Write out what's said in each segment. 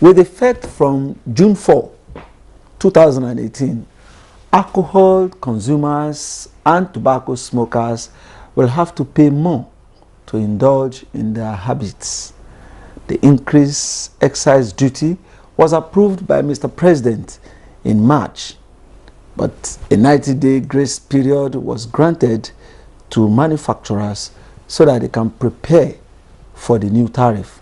With effect from June 4, 2018, alcohol consumers and tobacco smokers will have to pay more to indulge in their habits. The increased excise duty was approved by Mr. President in March, but a 90-day grace period was granted to manufacturers so that they can prepare for the new tariff.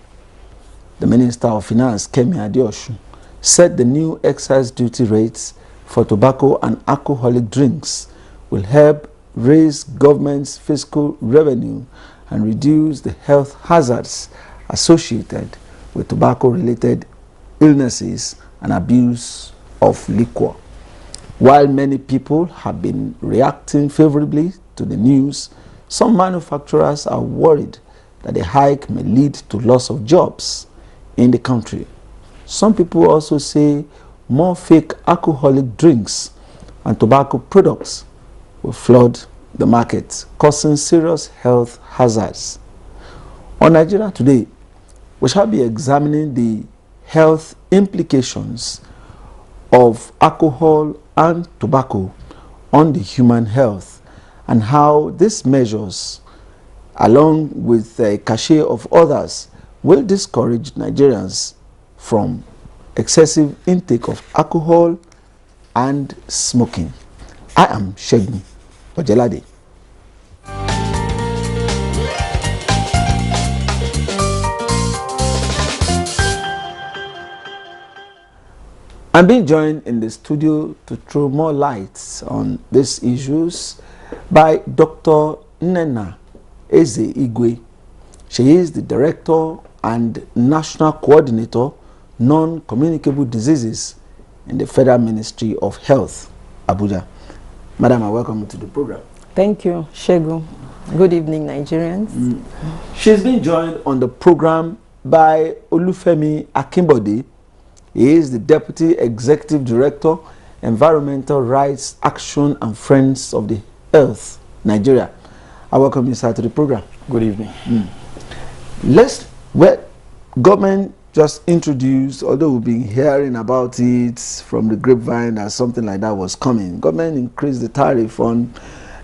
The Minister of Finance, KEMI, ADEOSUN, said the new excise duty rates for tobacco and alcoholic drinks will help raise government's fiscal revenue and reduce the health hazards associated with tobacco-related illnesses and abuse of liquor. While many people have been reacting favorably to the news, some manufacturers are worried that the hike may lead to loss of jobs in the country. Some people also say more fake alcoholic drinks and tobacco products will flood the market, causing serious health hazards. On Nigeria Today, we shall be examining the health implications of alcohol and tobacco on the human health and how these measures, along with a cachet of others, will discourage Nigerians from excessive intake of alcohol and smoking. I am Shegun Ojelade. I'm being joined in the studio to throw more light on these issues by Dr. Nnenna Eze Igwe. She is the Director and National Coordinator, Non-Communicable Diseases in the Federal Ministry of Health, Abuja. Madam, I welcome you to the program. Thank you, Shegun. Good evening, Nigerians. She's been joined on the program by Olufemi Akimbode. He is the Deputy Executive Director, Environmental Rights Action and Friends of the Earth, Nigeria. I welcome you, sir, to the program. Good evening. Government just introduced, although we've been hearing about it from the grapevine that something like that was coming. Government increased the tariff on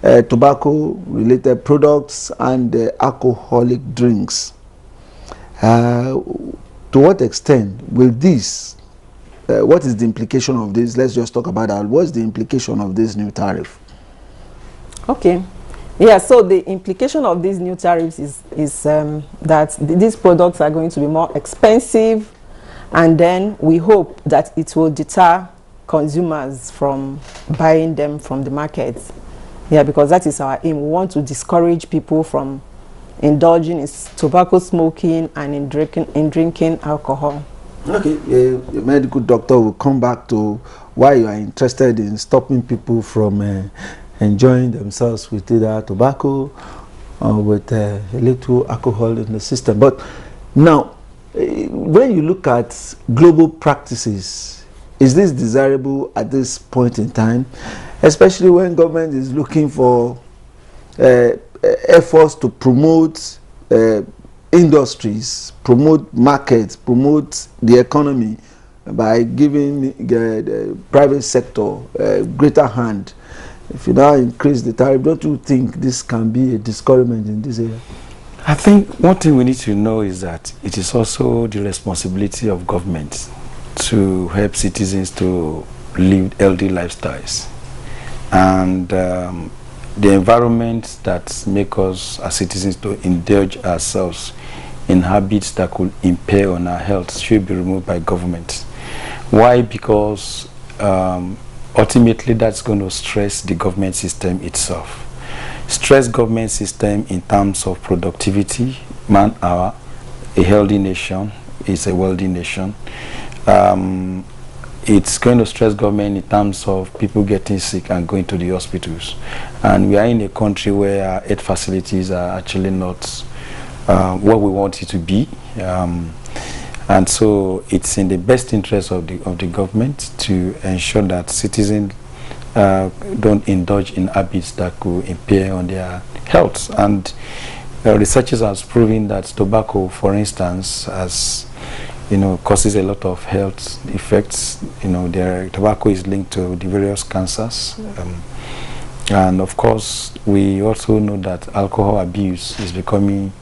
tobacco-related products and alcoholic drinks. To what extent will this, what is the implication of this? Let's just talk about that. What's the implication of this new tariff? Okay. Yeah, so the implication of these new tariffs is that these products are going to be more expensive, and then we hope that it will deter consumers from buying them from the markets. Yeah, because that is our aim. We want to discourage people from indulging in tobacco smoking and in drinking alcohol. Okay, a medical doctor will come back to why you are interested in stopping people from enjoying themselves with either tobacco or with a little alcohol in the system. But now, when you look at global practices, is this desirable at this point in time, especially when government is looking for efforts to promote industries, promote markets, promote the economy by giving the private sector a greater hand? If you now increase the tariff, don't you think this can be a discouragement in this area? I think one thing we need to know is that it is also the responsibility of government to help citizens to live healthy lifestyles. And the environment that make us as citizens to indulge ourselves in habits that could impair on our health should be removed by government. Why? Because ultimately that's going to stress the government system itself. Stress government system in terms of productivity, man hour. A healthy nation is a wealthy nation. It's going to stress government in terms of people getting sick and going to the hospitals. And we are in a country where our health facilities are actually not what we want it to be. And so it's in the best interest of the government to ensure that citizens don't indulge in habits that could impair on their health. And researchers have proven that tobacco, for instance, has causes a lot of health effects. Tobacco is linked to the various cancers. And of course, we also know that alcohol abuse is becoming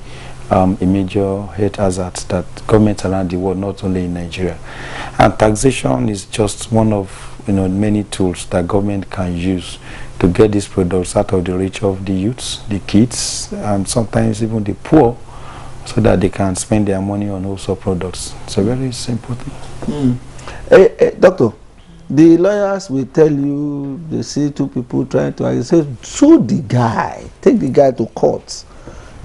a major health hazard that governments around the world, not only in Nigeria. And taxation is just one of many tools that government can use to get these products out of the reach of the youths, the kids, and sometimes even the poor, so that they can spend their money on wholesale products. It's a very simple thing. Doctor, the lawyers will tell you, they see two people trying to argue, say, sue the guy, take the guy to court.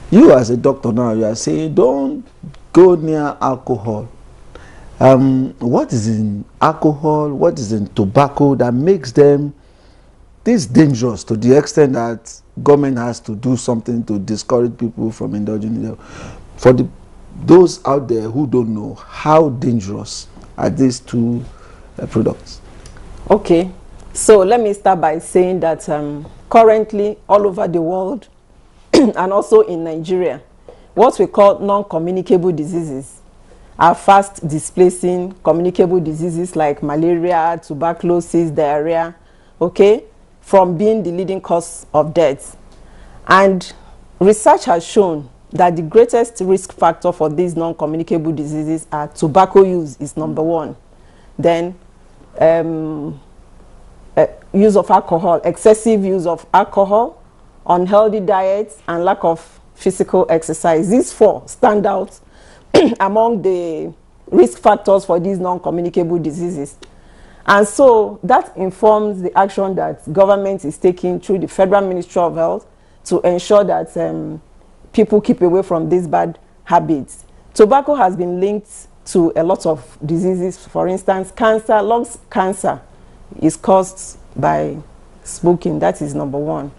You as a doctor now, you are saying, don't go near alcohol. What is in alcohol, what is in tobacco that makes them this dangerous to the extent that government has to do something to discourage people from indulging in them? For those out there who don't know, how dangerous are these two products? Okay, so let me start by saying that currently all over the world and also in Nigeria, what we call non-communicable diseases are fast displacing communicable diseases like malaria, tuberculosis, diarrhea, okay, from being the leading cause of death. And research has shown that the greatest risk factor for these non-communicable diseases are tobacco use is number one. Then use of alcohol, excessive use of alcohol, unhealthy diets, and lack of physical exercise. These four stand out among the risk factors for these non-communicable diseases. And so that informs the action that government is taking through the Federal Ministry of Health to ensure that people keep away from these bad habits. Tobacco has been linked to a lot of diseases. For instance, cancer, lung cancer is caused by smoking. That is number one.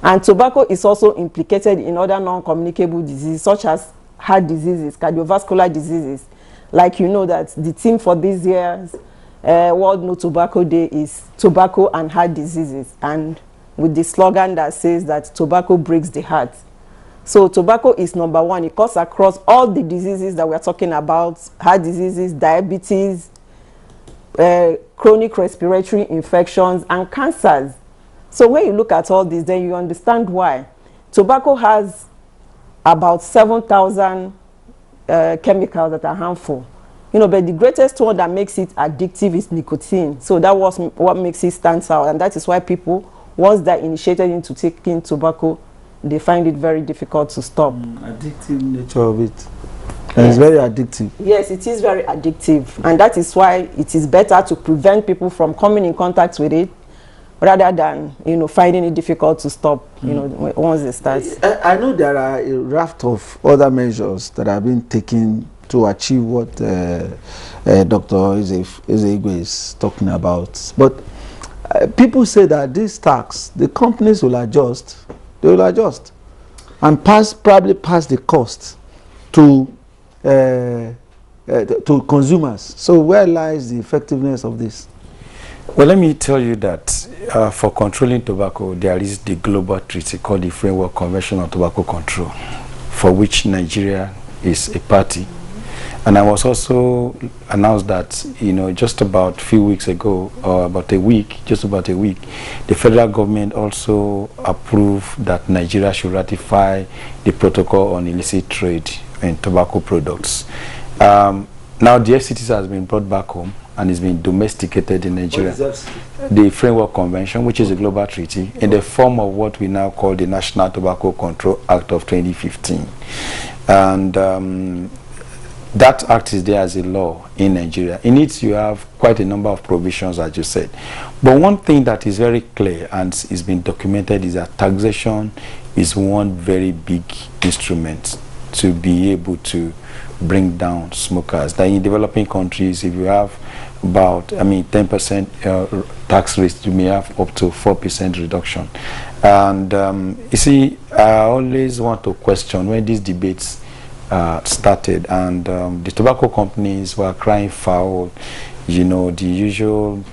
And tobacco is also implicated in other non-communicable diseases such as heart diseases, cardiovascular diseases. Like you know that the theme for this year's World No Tobacco Day is tobacco and heart diseases, and with the slogan that says that tobacco breaks the heart. So tobacco is number one. It cuts across all the diseases that we're talking about: heart diseases, diabetes, chronic respiratory infections, and cancers. So when you look at all this, then you understand why. Tobacco has about 7,000 chemicals that are harmful. But the greatest one that makes it addictive is nicotine. So that was what makes it stand out. And that is why people, once they're initiated into taking tobacco, they find it very difficult to stop. Addictive nature of it. And it's very addictive. Yes, it is very addictive. And that is why it is better to prevent people from coming in contact with it, rather than finding it difficult to stop once it starts. I know there are a raft of other measures that have been taken to achieve what Dr. Igwe is talking about, but people say that this tax, the companies will adjust. They will adjust and probably pass the cost to consumers. So where lies the effectiveness of this? Well, let me tell you that for controlling tobacco, there is the global treaty called the Framework Convention on Tobacco Control, for which Nigeria is a party. And I was also announced that, just about a few weeks ago, or just about a week, the federal government also approved that Nigeria should ratify the protocol on illicit trade in tobacco products. Now the FCTC has been brought back home and is being domesticated in Nigeria. The Framework Convention, which is a global treaty, in the form of what we now call the National Tobacco Control Act of 2015. And that act is there as a law in Nigeria. In it, you have quite a number of provisions, as you said. But one thing that is very clear and is being documented is that taxation is one very big instrument to be able to bring down smokers. That in developing countries, if you have about 10% tax rate, you may have up to 4% reduction. And you see, I always want to question when these debates started, and the tobacco companies were crying foul, the usual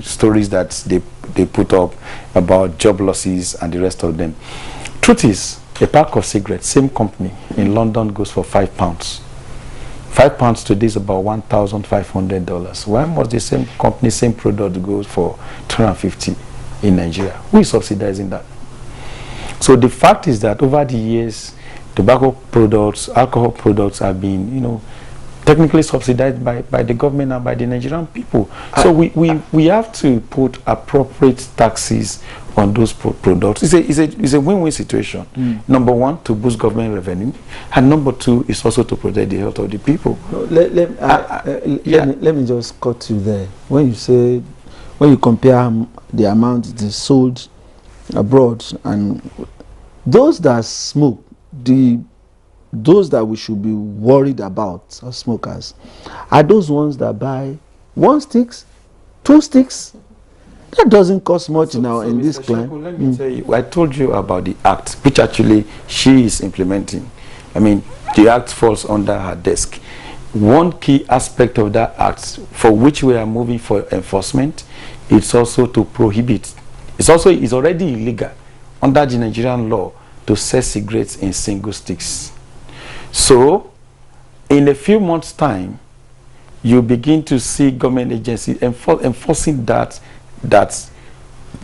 stories that they put up about job losses and the rest of them. Truth is, A pack of cigarettes, same company in London, goes for £5. £5 today is about $1,500. Why must the same company, same product, go for $250 in Nigeria? Who is subsidizing that? So the fact is that over the years, tobacco products, alcohol products have been, technically subsidized by the government and by the Nigerian people. So we have to put appropriate taxes on those products. It's a win-win situation. Number one, to boost government revenue, and number two is also to protect the health of the people. Let me just cut you there. When you compare the amount it is sold abroad and those that smoke, those that we should be worried about as smokers are those ones that buy 1 stick, 2 sticks. That doesn't cost much now in this climate. Let me tell you, I told you about the act, which actually she is implementing. I mean, the act falls under her desk. One key aspect of that act, for which we are moving for enforcement, it's also to prohibit. It's already illegal under the Nigerian law to sell cigarettes in single sticks. So, in a few months' time, you begin to see government agencies enforcing that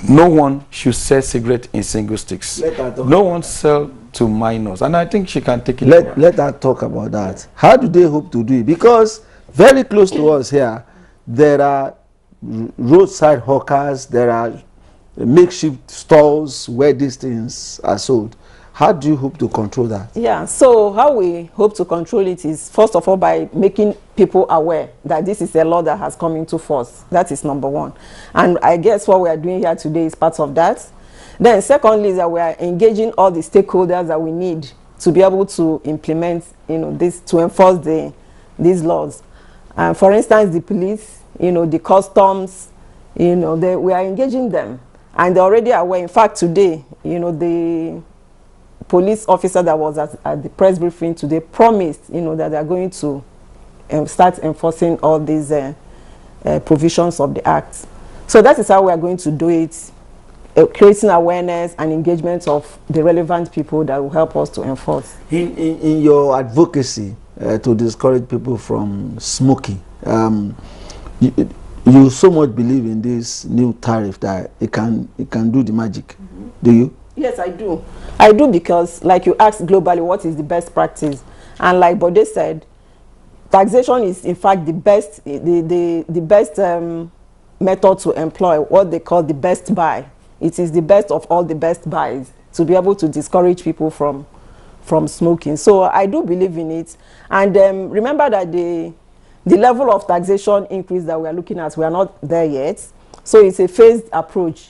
no one should sell cigarette in single sticks. No one sell to minors, and I think she can take it. Let her talk about that. How do they hope to do it? Because very close to us here, there are roadside hawkers, there are makeshift stalls where these things are sold. How do you hope to control that? Yeah, so how we hope to control it is, first of all, by making people aware that this is a law that has come into force. That is number one. And I guess what we are doing here today is part of that. Then secondly is that we are engaging all the stakeholders that we need to be able to implement, this, to enforce these laws. For instance, the police, the customs, we are engaging them. And they're already aware. In fact, today, the police officer that was at the press briefing today promised, that they are going to start enforcing all these provisions of the act. So that is how we are going to do it, creating awareness and engagement of the relevant people that will help us to enforce. In your advocacy to discourage people from smoking, you so much believe in this new tariff that it can do the magic. Do you? Yes, I do. I do, because like you asked globally, what is the best practice? And like Bode said, taxation is in fact the best, the best method to employ, what they call the best buy. It is the best of all the best buys to be able to discourage people from smoking. So I do believe in it. And remember that the level of taxation increase that we are looking at, we are not there yet. So it's a phased approach,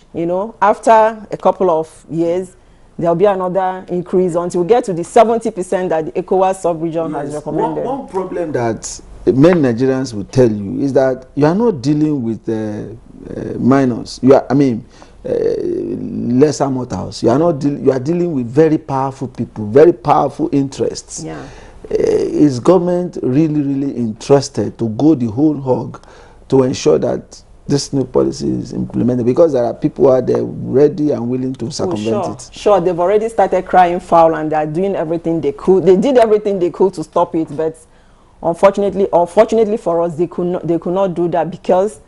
After a couple of years, there'll be another increase until we get to the 70% that the ECOWAS sub-region has recommended. One problem that many Nigerians will tell you is that you are not dealing with minors. Lesser mortals. You are dealing with very powerful people, very powerful interests. Yeah. Is government really interested to go the whole hog to ensure that this new policy is implemented? Because there are people out there ready and willing to circumvent it. Sure, they've already started crying foul and they're doing everything they could. They did everything they could to stop it, but unfortunately, or fortunately for us, they could not do that, because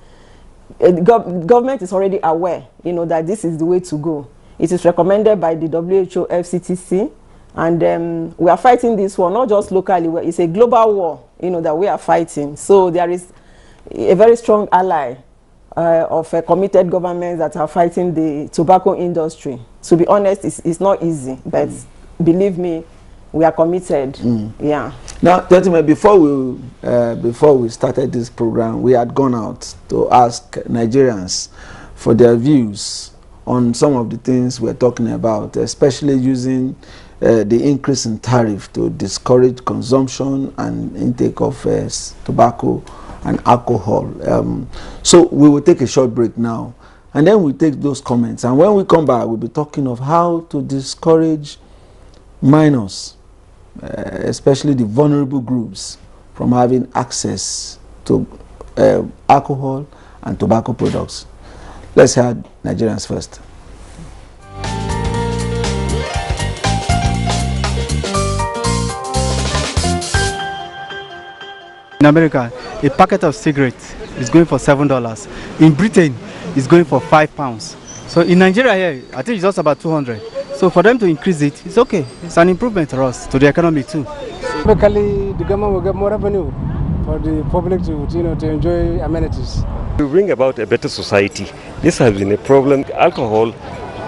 government is already aware, that this is the way to go. It is recommended by the WHO, FCTC, and we are fighting this war not just locally. It's a global war, that we are fighting. So there is a very strong ally of committed governments that are fighting the tobacco industry. To be honest, it's not easy, but believe me, we are committed. Yeah. Now, gentlemen, before we started this program, we had gone out to ask Nigerians for their views on some of the things we're talking about, especially using the increase in tariff to discourage consumption and intake of tobacco and alcohol. So we will take a short break now, and then we'll take those comments. And when we come back, we'll be talking of how to discourage minors, especially the vulnerable groups, from having access to alcohol and tobacco products. Let's hear Nigerians first. In America, a packet of cigarettes is going for $7. In Britain, it's going for £5. So in Nigeria here, I think it's just about 200. So for them to increase it, it's okay. It's an improvement for us, to the economy too. Locally, the government will get more revenue for the public to enjoy amenities. To bring about a better society, this has been a problem. Alcohol,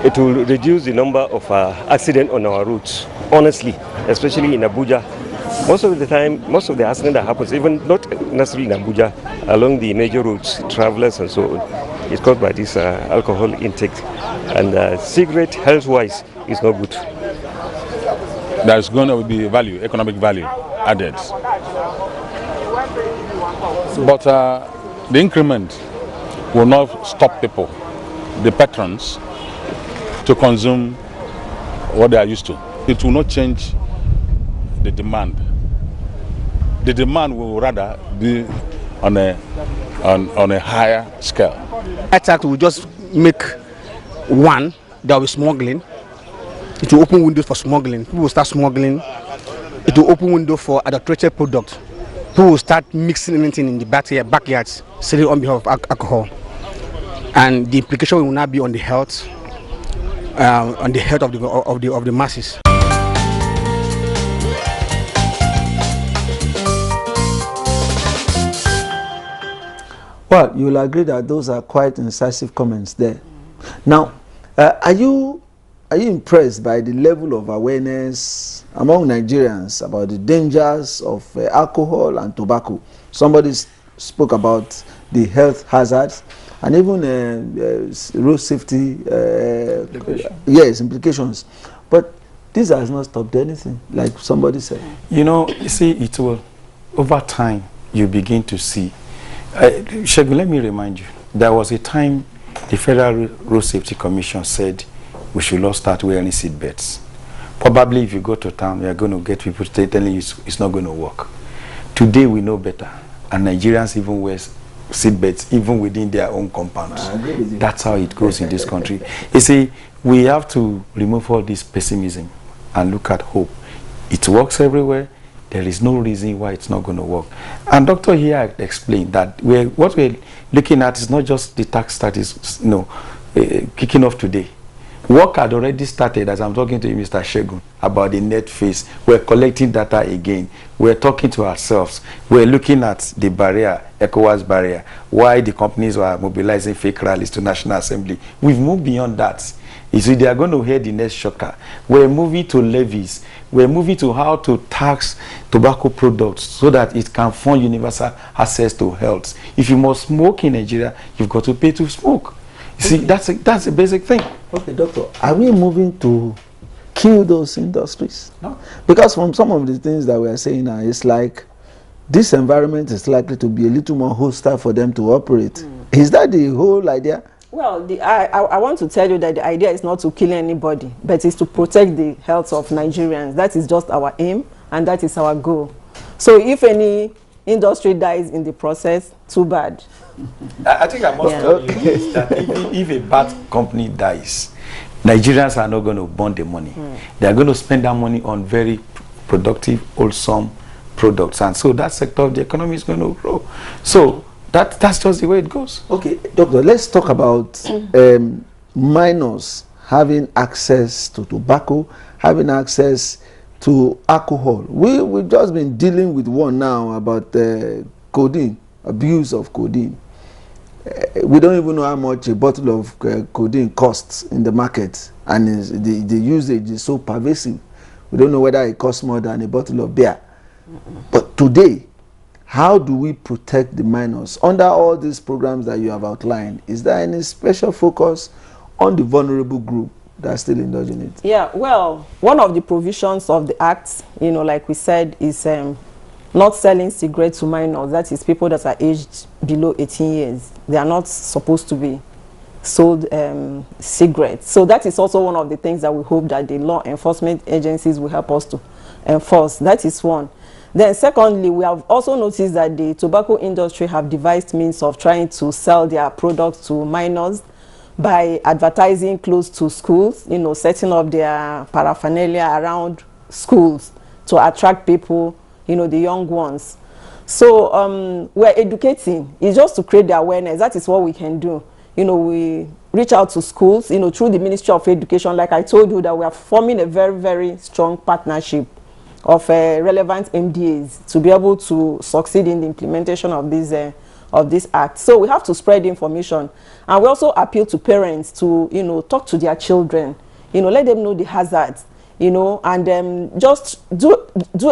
it will reduce the number of accidents on our roads, honestly, especially in Abuja. Most of the time, most of the accident that happens, even not necessarily in Abuja, along the major roads, travelers and so on, is caused by this alcohol intake. And cigarette, health-wise, is not good. There's going to be value, economic value added. But the increment will not stop people, the patrons, to consume what they are used to. It will not change the demand. The demand will rather be on a higher scale. Attack will just make one that will be smuggling. It will open windows for smuggling. People will start smuggling. It will open window for adulterated products. People will start mixing anything in the backyards, selling on behalf of alcohol. And the implication will not be on the health, of the masses. Well, you will agree that those are quite incisive comments there. Now, are you impressed by the level of awareness among Nigerians about the dangers of alcohol and tobacco? Somebody spoke about the health hazards and even road safety implications. But this has not stopped anything, like somebody said. You know, you see, it will, over time, you begin to see. Shegun, let me remind you, there was a time the Federal Road Safety Commission said we should not start wearing seat belts. Probably if you go to town, you are going to get people telling you it's not going to work. Today we know better, and Nigerians even wear seat belts even within their own compounds. That's how it goes in this country. You see, we have to remove all this pessimism and look at hope. It works everywhere. There is no reason why it's not going to work. And Dr. here explained that what we're looking at is not just the tax that is kicking off today. Work had already started, as I'm talking to you, Mr. Shegun, about the net phase. We're collecting data again. We're talking to ourselves. We're looking at the barrier, ECOWAS barrier, why the companies were mobilizing fake rallies to National Assembly. We've moved beyond that. You see, they are going to hear the next shocker. We're moving to levies. We're moving to how to tax tobacco products so that it can fund universal access to health. If you must smoke in Nigeria, you've got to pay to smoke. You see, that's a basic thing. Okay, doctor, are we moving to kill those industries? No. Because from some of the things that we are saying now, it's like this environment is likely to be a little more hostile for them to operate. Is that the whole idea? Well, I want to tell you that the idea is not to kill anybody, but it's to protect the health of Nigerians. That is just our aim, and that is our goal. So if any industry dies in the process, too bad. I think I must tell you this, that if a bad company dies, Nigerians are not going to burn the money. They are going to spend that money on very productive, wholesome products. And so that sector of the economy is going to grow. So that's just the way it goes. Okay, doctor, let's talk about minors having access to tobacco, having access to alcohol. We've just been dealing with one now about codeine, abuse of codeine. We don't even know how much a bottle of codeine costs in the market, and the usage is so pervasive. We don't know whether it costs more than a bottle of beer. But today, how do we protect the minors? Under all these programs that you have outlined, is there any special focus on the vulnerable group that's still indulging it? Yeah, well, one of the provisions of the Act, like we said, is not selling cigarettes to minors. That is people that are aged below 18 years. They are not supposed to be sold cigarettes. So that is also one of the things that we hope that the law enforcement agencies will help us to enforce. That is one. Then secondly, we have also noticed that the tobacco industry have devised means of trying to sell their products to minors by advertising close to schools, setting up their paraphernalia around schools to attract people, the young ones. So we're educating. It's just to create the awareness. That is what we can do. You know, we reach out to schools, you know, through the Ministry of Education. Like I told you, that we are forming a very, very strong partnership of relevant MDAs to be able to succeed in the implementation of this act. So we have to spread information, and we also appeal to parents to, you know, talk to their children, you know, let them know the hazards, you know, and just do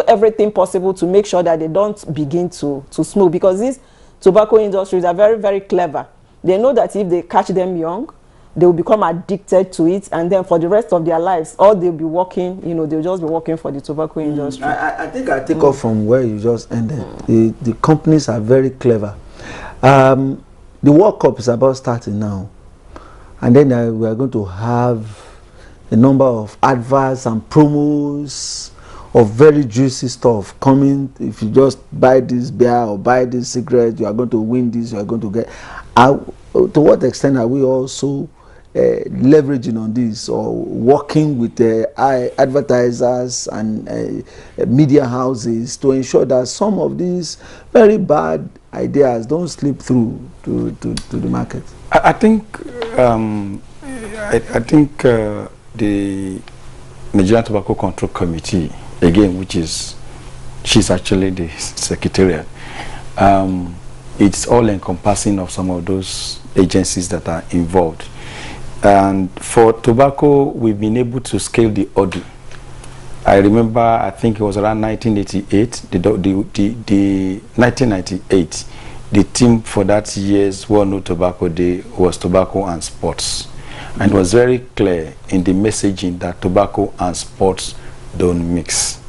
everything possible to make sure that they don't begin to smoke, because these tobacco industries are very, very clever. They know that if they catch them young, they will become addicted to it, and then for the rest of their lives, or they'll be working, you know, they'll just be working for the tobacco industry. I think I take off from where you just ended. The companies are very clever. The World Cup is about starting now, and then we are going to have a number of adverts and promos of very juicy stuff coming. If you just buy this beer or buy this cigarette, you are going to win this, you are going to get. To what extent are we also leveraging on this, or working with advertisers and media houses to ensure that some of these very bad ideas don't slip through to the market? I think the Nigerian Tobacco Control Committee, again, she's actually the secretariat, it's all encompassing of some of those agencies that are involved. And for tobacco, we've been able to scale the order. I remember, I think it was around 1988, the 1998, the theme for that year's World No Tobacco Day was tobacco and sports. And it was very clear in the messaging that tobacco and sports don't mix.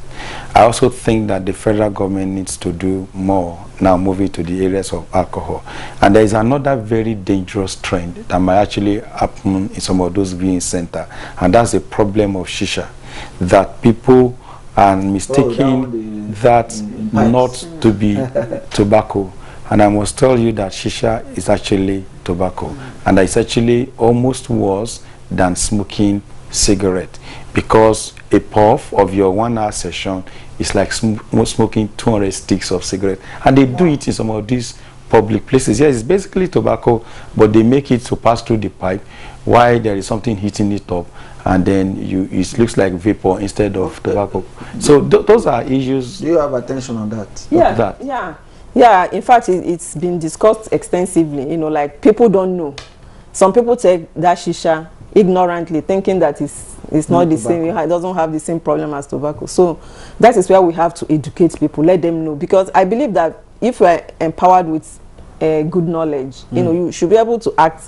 I also think that the federal government needs to do more now, moving to the areas of alcohol. And there is another very dangerous trend that might actually happen in some of those viewing centers, and that's the problem of shisha, that people are mistaking that not to be tobacco. And I must tell you that shisha is actually tobacco, and it's actually almost worse than smoking cigarette, because a puff of your 1 hour session is like smoking 200 sticks of cigarette. And they do it in some of these public places. Yes, it's basically tobacco, but they make it to pass through the pipe while there is something heating it up, and then it looks like vapor instead of tobacco. So those are issues. Do you have attention on that? Yeah, in fact, it's been discussed extensively. You know, like, people don't know. Some people take that shisha ignorantly, thinking that it's not the same, it doesn't have the same problem as tobacco. So that is where we have to educate people, let them know, because I believe that if we are empowered with good knowledge, you know, you should be able to act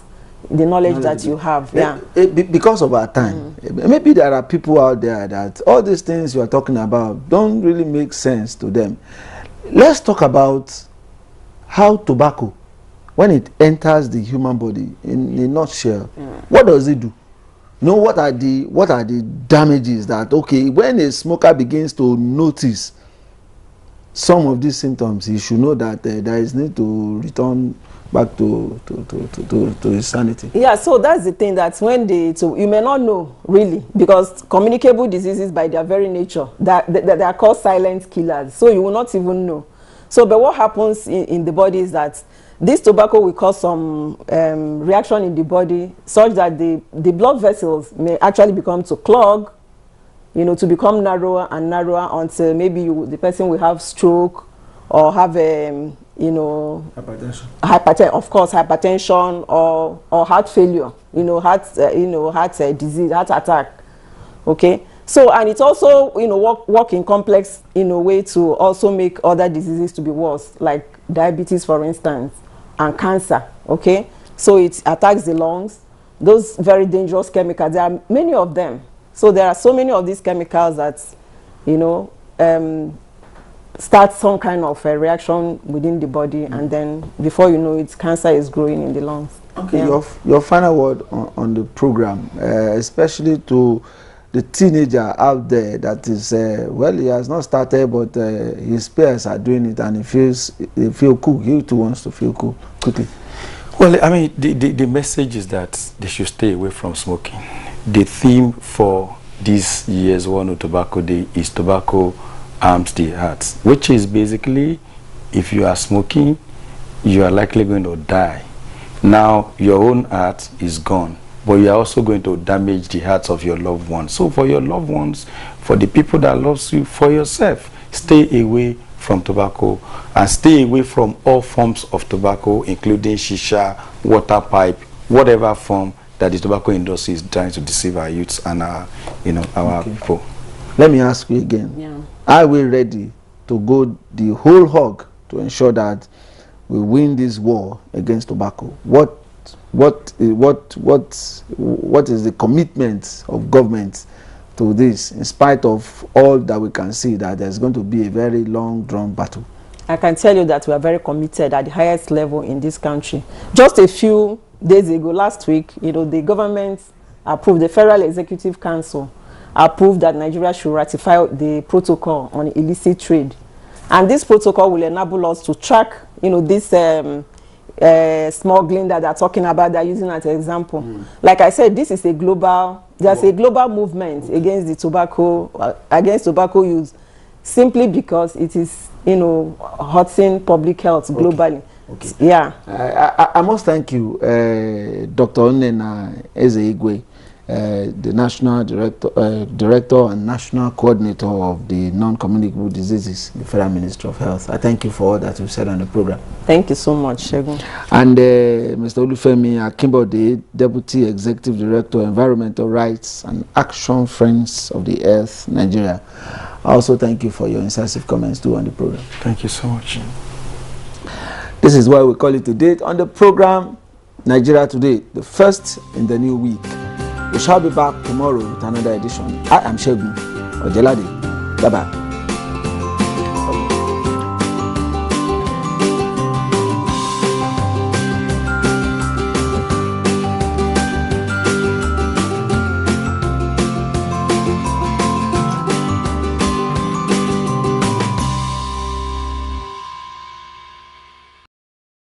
the knowledge that you have. Because of our time, maybe there are people out there that all these things you are talking about don't really make sense to them. Let's talk about how tobacco, when it enters the human body, in a nutshell, what does it do? You know, what are the damages that, okay, when a smoker begins to notice some of these symptoms, he should know that there is need to return back to his sanity. Yeah, so that's the thing, that when you may not know really, because communicable diseases by their very nature, that they are called silent killers, so you will not even know. So, but what happens in the body is that this tobacco will cause some reaction in the body, such that the blood vessels may actually become to clog, you know, to become narrower and narrower, until maybe the person will have stroke, or have you know, hypertension, or heart failure, you know, heart disease, heart attack. Okay. So, and it's also, you know, work in complex, in a way, to also make other diseases to be worse, like diabetes, for instance, and cancer. Okay. So it attacks the lungs. Those very dangerous chemicals, there are many of them. So there are so many of these chemicals that, you know, start some kind of a reaction within the body, and then before you know it, cancer is growing in the lungs. Okay, your final word on the program, especially to the teenager out there that is, well, he has not started, but his peers are doing it, and he feel cool. He too wants to feel cool quickly. Well, I mean, the message is that they should stay away from smoking. The theme for this year's World No Tobacco Day is Tobacco Arms the Heart, which is basically if you are smoking, you are likely going to die. Now, your own heart is gone, but you are also going to damage the hearts of your loved ones. So for your loved ones, for the people that loves you, for yourself, stay away from tobacco and stay away from all forms of tobacco, including shisha, water pipe, whatever form that the tobacco industry is trying to deceive our youths and our, our people. Let me ask you again. Yeah. Are we ready to go the whole hog to ensure that we win this war against tobacco? What is the commitment of government to this, in spite of all that we can see that there's going to be a very long drawn battle? I can tell you that we are very committed at the highest level in this country. Just a few days ago, last week, the government approved, the Federal Executive Council approved that Nigeria should ratify the protocol on illicit trade. And this protocol will enable us to track, this smuggling that they're talking about, they're using as an example. Like I said, this is a global, there's a global movement against the tobacco use, simply because it is, hurting public health globally. Okay. Yeah. I must thank you, Dr. Onnena Ezeigwe, the National Director and National Coordinator of the Non-Communicable Diseases, the Federal Ministry of Health. I thank you for all that you've said on the program. Thank you so much, Shegun. And Mr. Olufemi Akimbode, Deputy Executive Director, Environmental Rights and Action Friends of the Earth, Nigeria. I also thank you for your incisive comments too on the program. Thank you so much. This is why we call it today on the program Nigeria Today, the first in the new week. We shall be back tomorrow with another edition. I am Shegun Ojelade. Bye-bye.